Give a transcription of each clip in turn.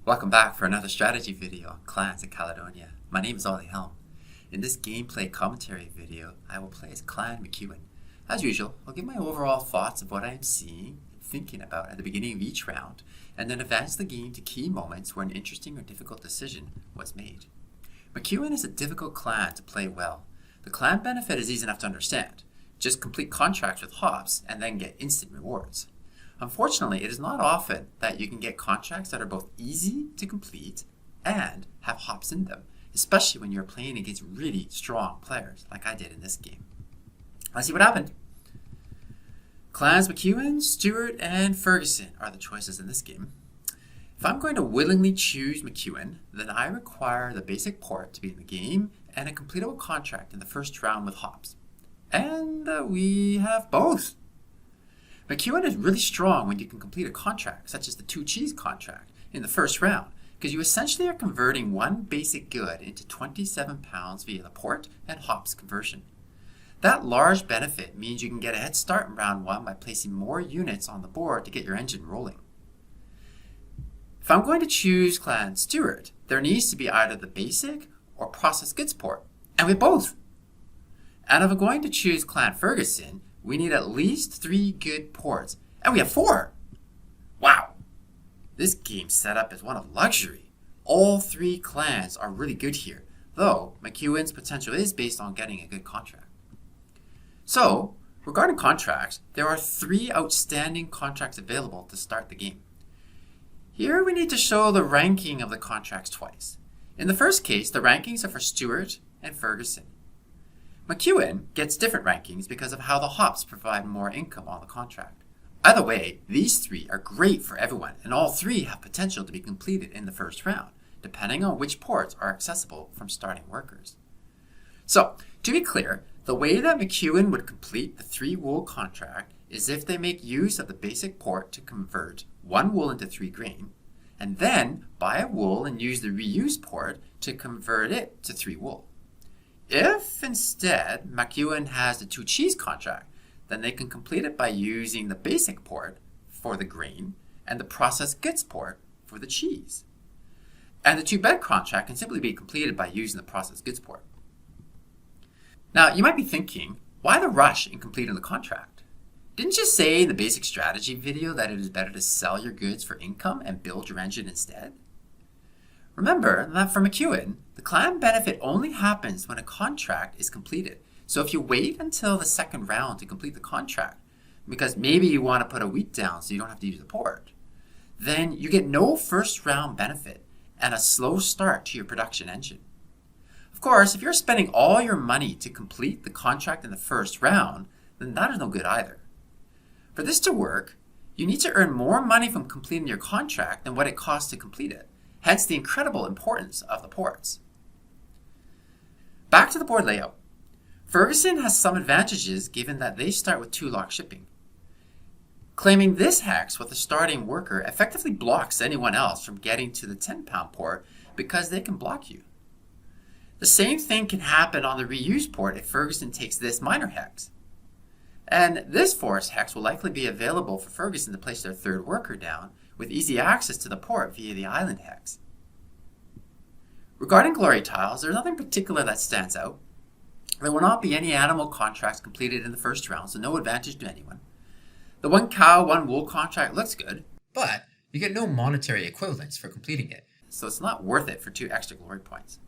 Welcome back for another strategy video on Clans of Caledonia. My name is Ollie Helm. In this gameplay commentary video, I will play as Clan MacEwen. As usual, I'll give my overall thoughts of what I am seeing and thinking about at the beginning of each round, and then advance the game to key moments where an interesting or difficult decision was made. MacEwen is a difficult clan to play well. The clan benefit is easy enough to understand. Just complete contracts with hops and then get instant rewards. Unfortunately, it is not often that you can get contracts that are both easy to complete and have hops in them, especially when you're playing against really strong players like I did in this game. Let's see what happened. Clans MacEwen, Stewart, and Ferguson are the choices in this game. If I'm going to willingly choose MacEwen, then I require the basic port to be in the game and a completable contract in the first round with hops. And we have both. MacEwen is really strong when you can complete a contract, such as the 2 cheese contract, in the first round, because you essentially are converting one basic good into 27 pounds via the port and hops conversion. That large benefit means you can get a head start in round 1 by placing more units on the board to get your engine rolling. If I'm going to choose Clan Stewart, there needs to be either the basic or processed goods port, and we have both. And if I'm going to choose Clan Ferguson, we need at least 3 good ports, and we have 4. Wow! This game setup is one of luxury. All 3 clans are really good here, though MacEwen's potential is based on getting a good contract. So, regarding contracts, there are 3 outstanding contracts available to start the game. Here we need to show the ranking of the contracts twice. In the first case, the rankings are for Stewart and Ferguson. MacEwen gets different rankings because of how the hops provide more income on the contract. Either way, these 3 are great for everyone, and all 3 have potential to be completed in the first round, depending on which ports are accessible from starting workers. So, to be clear, the way that MacEwen would complete the 3 wool contract is if they make use of the basic port to convert 1 wool into 3 grain, and then buy a wool and use the reuse port to convert it to 3 wool. If instead MacEwen has the 2 cheese contract, then they can complete it by using the basic port for the grain and the processed goods port for the cheese. And the 2 bed contract can simply be completed by using the processed goods port. Now you might be thinking, why the rush in completing the contract? Didn't you say in the basic strategy video that it is better to sell your goods for income and build your engine instead? Remember that for MacEwen, the clan benefit only happens when a contract is completed. So if you wait until the second round to complete the contract, because maybe you want to put a wheat down so you don't have to use the port, then you get no first round benefit and a slow start to your production engine. Of course, if you're spending all your money to complete the contract in the first round, then that is no good either. For this to work, you need to earn more money from completing your contract than what it costs to complete it. Hence the incredible importance of the ports. Back to the board layout. Ferguson has some advantages given that they start with 2 lock shipping. Claiming this hex with a starting worker effectively blocks anyone else from getting to the 10-pound port because they can block you. The same thing can happen on the reuse port if Ferguson takes this minor hex. And this forest hex will likely be available for Ferguson to place their 3rd worker down with easy access to the port via the island hex. Regarding glory tiles, there's nothing particular that stands out. There will not be any animal contracts completed in the first round, so no advantage to anyone. The 1 cow, 1 wool contract looks good, but you get no monetary equivalence for completing it, so it's not worth it for 2 extra glory points.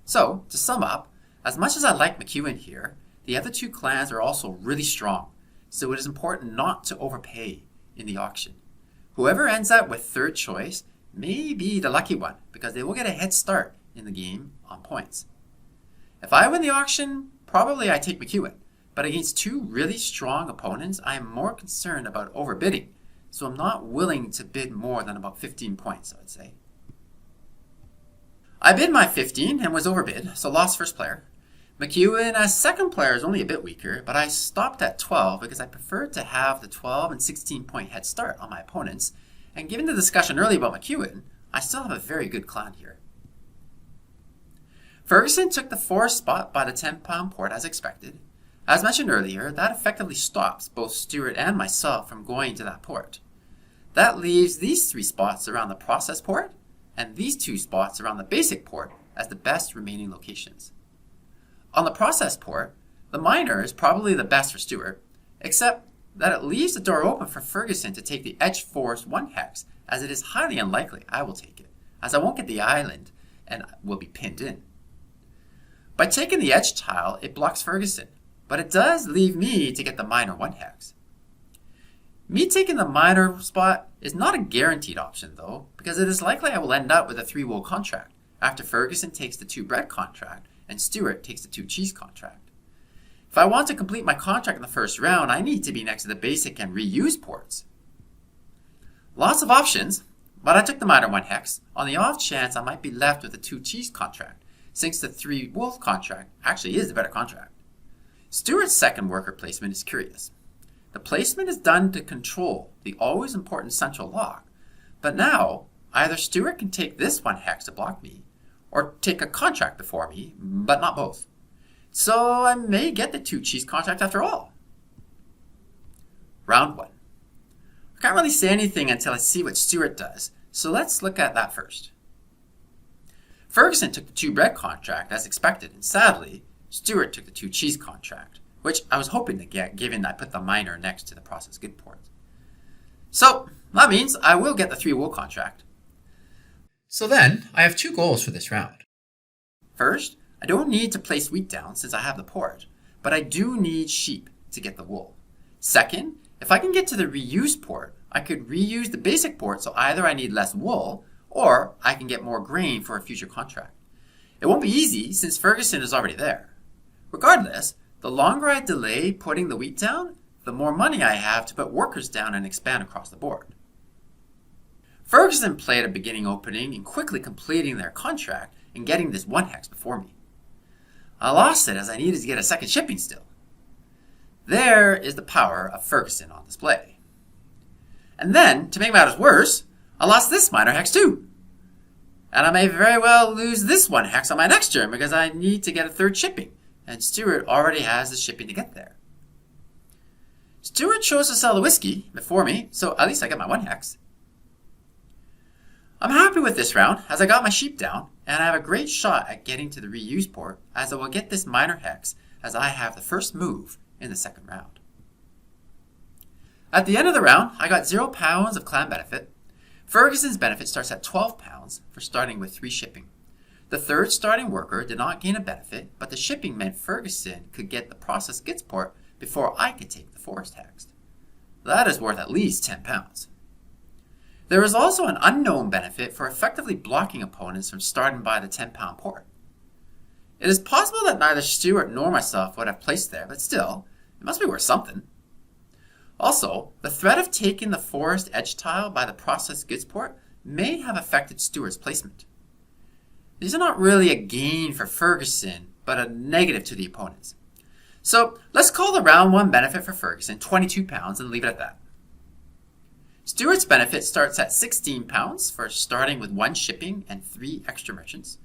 So, to sum up, as much as I like MacEwen here, the other 2 clans are also really strong, so it is important not to overpay in the auction. Whoever ends up with 3rd choice may be the lucky one because they will get a head start in the game on points. If I win the auction, probably I take MacEwen, but against 2 really strong opponents, I am more concerned about overbidding, so I'm not willing to bid more than about 15 points, I would say. I bid my 15 and was overbid, so lost first player. MacEwen as second player is only a bit weaker, but I stopped at 12 because I preferred to have the 12 and 16 point head start on my opponents, and given the discussion earlier about MacEwen, I still have a very good clan here. Ferguson took the 4th spot by the 10-pound port as expected. As mentioned earlier, that effectively stops both Stewart and myself from going to that port. That leaves these 3 spots around the process port and these 2 spots around the basic port as the best remaining locations. On the process port, the miner is probably the best for Stuart, except that it leaves the door open for Ferguson to take the edge force 1 hex, as it is highly unlikely I will take it, as I won't get the island and will be pinned in. By taking the edge tile, it blocks Ferguson, but it does leave me to get the miner 1 hex. Me taking the miner spot is not a guaranteed option though, because it is likely I will end up with a 3 wool contract after Ferguson takes the 2 bread contract and Stuart takes the 2 cheese contract. If I want to complete my contract in the first round, I need to be next to the basic and reuse ports. Lots of options, but I took the miner 1 hex on the off chance I might be left with a 2 cheese contract, since the 3 wool contract actually is the better contract. Stuart's second worker placement is curious. The placement is done to control the always important central lock, but now either Stuart can take this 1 hex to block me, or take a contract before me, but not both. So I may get the 2 cheese contract after all. Round 1. I can't really say anything until I see what Stuart does, so let's look at that first. Ferguson took the 2 bread contract as expected, and sadly, Stuart took the 2 cheese contract, which I was hoping to get given I put the miner next to the process good port. So that means I will get the 3 wool contract. So then, I have 2 goals for this round. First, I don't need to place wheat down since I have the port, but I do need sheep to get the wool. Second, if I can get to the reuse port, I could reuse the basic port, so either I need less wool or I can get more grain for a future contract. It won't be easy since Ferguson is already there. Regardless, the longer I delay putting the wheat down, the more money I have to put workers down and expand across the board. Ferguson played a beginning opening in quickly completing their contract and getting this 1 hex before me. I lost it as I needed to get a second shipping still. There is the power of Ferguson on display. And then, to make matters worse, I lost this miner hex too. And I may very well lose this 1 hex on my next turn because I need to get a 3rd shipping, and Stuart already has the shipping to get there. Stuart chose to sell the whiskey before me, so at least I got my 1 hex. I'm happy with this round as I got my sheep down, and I have a great shot at getting to the reuse port as I will get this miner hex as I have the first move in the second round. At the end of the round, I got £0 of clan benefit. Ferguson's benefit starts at £12 for starting with 3 shipping. The 3rd starting worker did not gain a benefit, but the shipping meant Ferguson could get the process goods port before I could take the forest hex. That is worth at least £10. There is also an unknown benefit for effectively blocking opponents from starting by the £10 port. It is possible that neither Stuart nor myself would have placed there, but still, it must be worth something. Also, the threat of taking the forest edge tile by the process goods port may have affected Stuart's placement. These are not really a gain for Ferguson, but a negative to the opponents. So let's call the round 1 benefit for Ferguson £22 and leave it at that. Stuart's benefit starts at £16 for starting with 1 shipping and 3 extra merchants.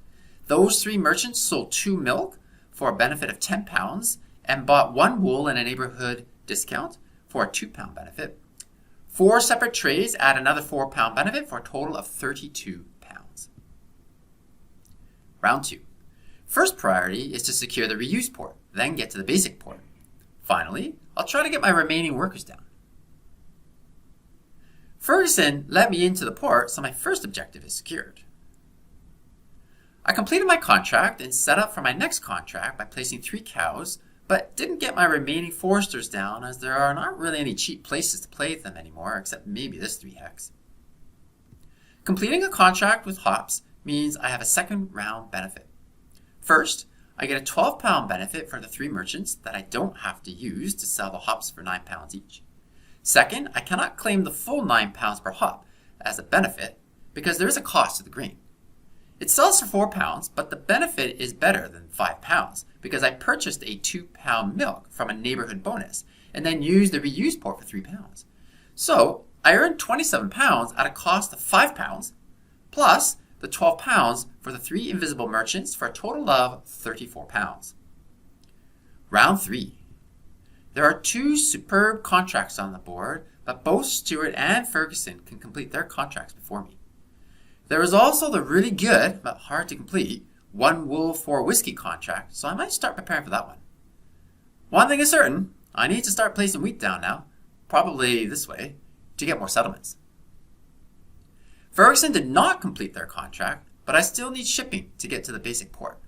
Those 3 merchants sold 2 milk for a benefit of £10 and bought 1 wool and a neighborhood discount for a £2 benefit. 4 separate trays add another £4 benefit for a total of £32. Round 2. First priority is to secure the reuse port, then get to the basic port. Finally, I'll try to get my remaining workers down. Ferguson let me into the port, so my first objective is secured. I completed my contract and set up for my next contract by placing 3 cows, but didn't get my remaining foresters down as there are not really any cheap places to place them anymore except maybe this 3 hex. Completing a contract with hops means I have a second round benefit. First, I get a £12 benefit for the 3 merchants that I don't have to use to sell the hops for £9 each. Second, I cannot claim the full £9 per hop as a benefit because there is a cost to the grain. It sells for £4, but the benefit is better than £5 because I purchased a £2 milk from a neighborhood bonus and then used the reuse port for £3. So I earned £27 at a cost of £5 plus the £12 for the 3 invisible merchants for a total of £34. Round 3. There are 2 superb contracts on the board, but both Stewart and Ferguson can complete their contracts before me. There is also the really good, but hard to complete, 1 wool 4 whiskey contract, so I might start preparing for that one. One thing is certain, I need to start placing wheat down now, probably this way, to get more settlements. Ferguson did not complete their contract, but I still need shipping to get to the basic port.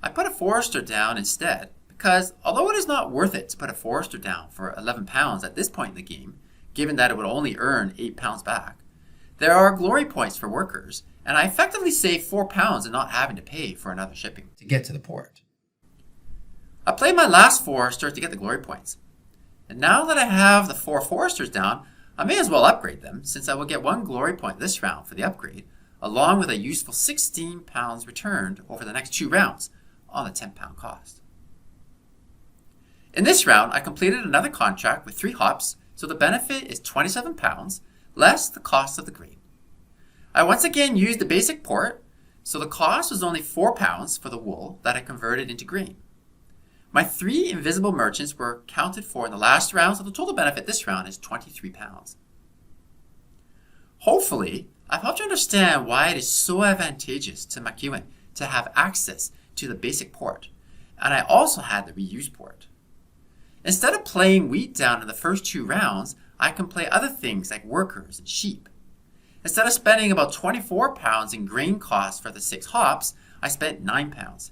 I put a forester down instead, because although it is not worth it to put a forester down for 11 pounds at this point in the game, given that it would only earn 8 pounds back, there are glory points for workers, and I effectively save 4 pounds in not having to pay for another shipping to get to the port. I played my last forester to get the glory points, and now that I have the 4 foresters down, I may as well upgrade them, since I will get 1 glory point this round for the upgrade, along with a useful 16 pounds returned over the next 2 rounds on a 10 pound cost. In this round, I completed another contract with 3 hops, so the benefit is 27 pounds, less the cost of the grain. I once again used the basic port, so the cost was only 4 pounds for the wool that I converted into grain. My 3 invisible merchants were counted for in the last round, so the total benefit this round is 23 pounds. Hopefully, I've helped you understand why it is so advantageous to MacEwen to have access to the basic port, and I also had the reuse port. Instead of playing wheat down in the first 2 rounds, I can play other things like workers and sheep. Instead of spending about 24 pounds in grain costs for the 6 hops, I spent 9 pounds.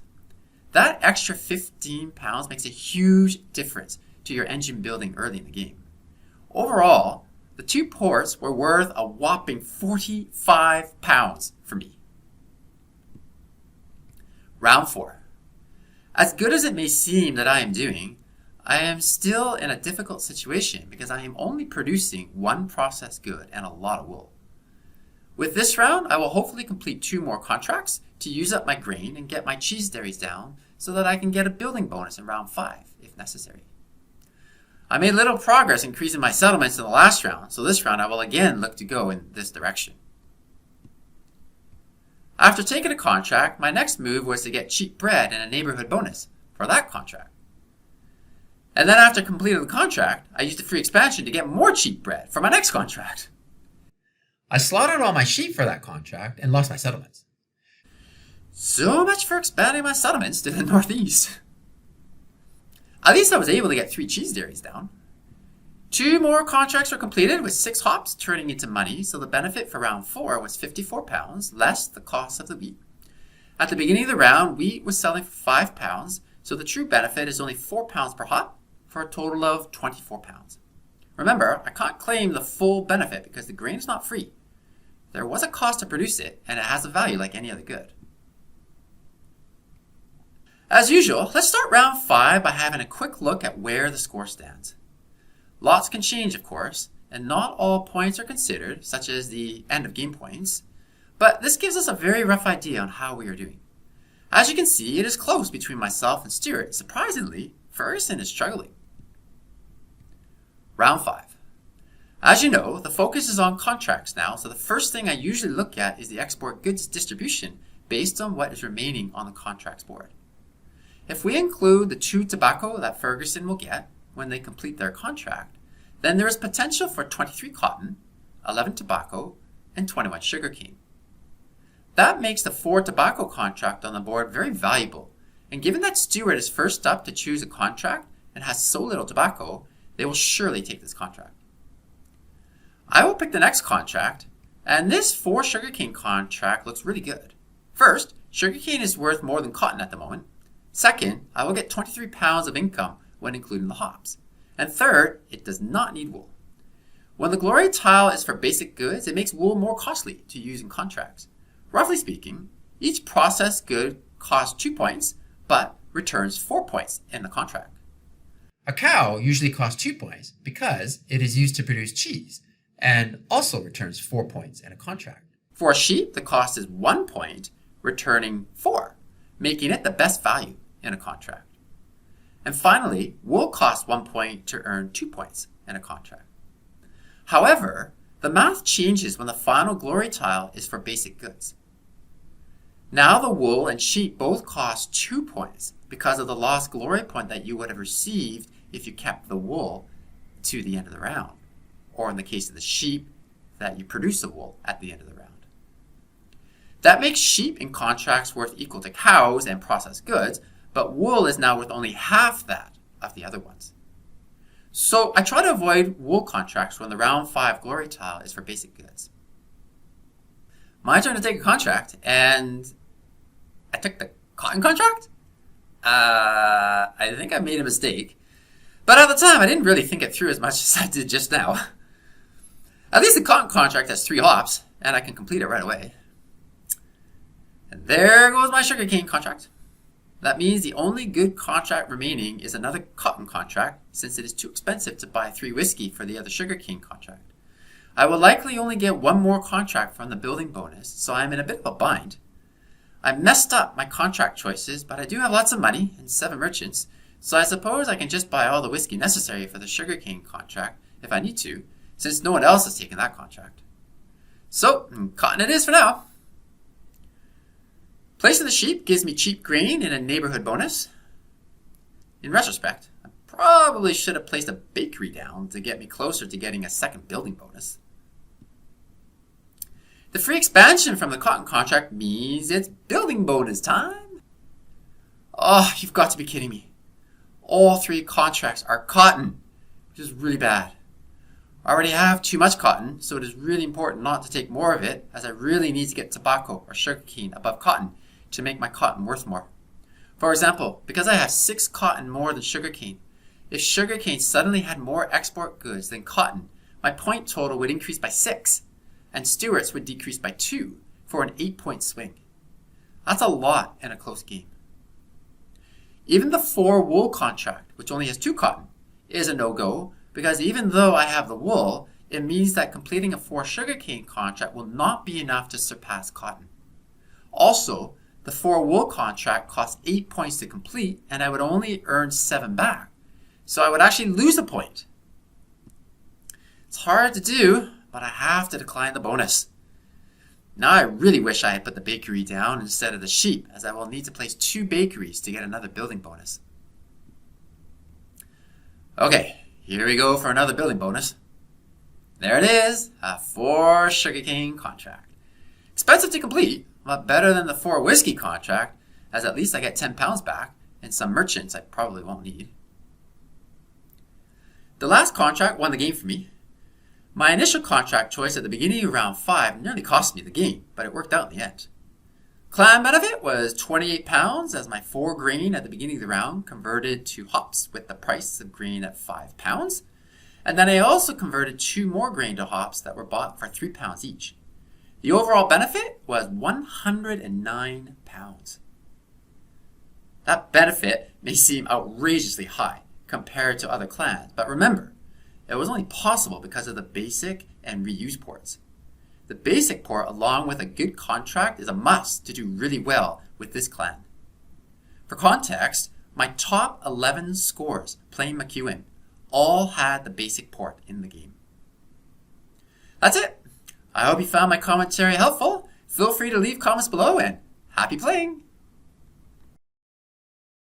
That extra 15 pounds makes a huge difference to your engine building early in the game. Overall, the 2 ports were worth a whopping 45 pounds for me. Round 4. As good as it may seem that I am doing, I am still in a difficult situation because I am only producing 1 processed good and a lot of wool. With this round, I will hopefully complete 2 more contracts to use up my grain and get my cheese dairies down so that I can get a building bonus in round 5 if necessary. I made little progress increasing my settlements in the last round, so this round I will again look to go in this direction. After taking a contract, my next move was to get cheap bread and a neighborhood bonus for that contract. And then after completing the contract, I used the free expansion to get more cheap bread for my next contract. I slaughtered all my sheep for that contract and lost my settlements. So much for expanding my settlements to the northeast. At least I was able to get 3 cheese dairies down. 2 more contracts were completed with 6 hops turning into money, so the benefit for round 4 was 54 pounds, less the cost of the wheat. At the beginning of the round, wheat was selling for 5 pounds, so the true benefit is only 4 pounds per hop, for a total of 24 pounds. Remember, I can't claim the full benefit because the grain is not free. There was a cost to produce it, and it has a value like any other good. As usual, let's start round 5 by having a quick look at where the score stands. Lots can change, of course, and not all points are considered, such as the end of game points, but this gives us a very rough idea on how we are doing. As you can see, it is close between myself and Stewart. Surprisingly, Ferguson is struggling. Round 5. As you know, the focus is on contracts now, so the first thing I usually look at is the export goods distribution based on what is remaining on the contracts board. If we include the 2 tobacco that Ferguson will get when they complete their contract, then there is potential for 23 cotton, 11 tobacco, and 21 sugarcane. That makes the 4 tobacco contract on the board very valuable, and given that Stewart is first up to choose a contract and has so little tobacco, they will surely take this contract. I will pick the next contract, and this 4 sugarcane contract looks really good. First, sugarcane is worth more than cotton at the moment. Second, I will get 23 pounds of income when including the hops. And third, it does not need wool. When the glory tile is for basic goods, it makes wool more costly to use in contracts. Roughly speaking, each processed good costs 2 points, but returns 4 points in the contract. A cow usually costs 2 points because it is used to produce cheese and also returns 4 points in a contract. For a sheep, the cost is 1 point, returning 4, making it the best value in a contract. And finally, wool costs 1 point to earn 2 points in a contract. However, the math changes when the final glory tile is for basic goods. Now the wool and sheep both cost 2 points because of the lost glory point that you would have received if you kept the wool to the end of the round. or in the case of the sheep, that you produce the wool at the end of the round. That makes sheep in contracts worth equal to cows and processed goods, but wool is now worth only half that of the other ones. So I try to avoid wool contracts when the round 5 glory tile is for basic goods. My turn to take a contract, and I took the cotton contract? I think I made a mistake. But at the time, I didn't really think it through as much as I did just now. At least the cotton contract has 3 hops, and I can complete it right away. And there goes my sugarcane contract. That means the only good contract remaining is another cotton contract, since it is too expensive to buy 3 whiskey for the other sugarcane contract. I will likely only get 1 more contract from the building bonus, so I'm in a bit of a bind. I messed up my contract choices, but I do have lots of money and 7 merchants, so I suppose I can just buy all the whiskey necessary for the sugarcane contract if I need to, since no one else has taken that contract. So, cotton it is for now. Placing the sheep gives me cheap grain and a neighborhood bonus. In retrospect, I probably should have placed a bakery down to get me closer to getting a second building bonus. The free expansion from the cotton contract means it's building bonus time. Oh, you've got to be kidding me. All 3 contracts are cotton, which is really bad. I already have too much cotton, so it is really important not to take more of it, as I really need to get tobacco or sugarcane above cotton to make my cotton worth more. For example, because I have 6 cotton more than sugarcane, if sugarcane suddenly had more export goods than cotton, my point total would increase by 6, and Stewart's would decrease by 2 for an 8-point swing. That's a lot in a close game. Even the 4 wool contract, which only has 2 cotton, is a no-go, because even though I have the wool, it means that completing a 4 sugarcane contract will not be enough to surpass cotton. Also, the 4 wool contract costs 8 points to complete, and I would only earn 7 back, so I would actually lose a point. It's hard to do, but I have to decline the bonus. Now I really wish I had put the bakery down instead of the sheep, as I will need to place 2 bakeries to get another building bonus. Okay, here we go for another building bonus. There it is, a 4 sugarcane contract. Expensive to complete, but better than the 4 whiskey contract, as at least I get 10 pounds back and some merchants I probably won't need. The last contract won the game for me. My initial contract choice at the beginning of round 5 nearly cost me the game, but it worked out in the end. Clan benefit was 28 pounds, as my 4 grain at the beginning of the round converted to hops with the price of grain at 5 pounds. And then I also converted 2 more grain to hops that were bought for 3 pounds each. The overall benefit was 109 pounds. That benefit may seem outrageously high compared to other clans, but remember, it was only possible because of the basic and reuse ports. The basic port, along with a good contract, is a must to do really well with this clan. For context, my top 11 scores playing MacEwen all had the basic port in the game. That's it. I hope you found my commentary helpful. Feel free to leave comments below, and happy playing!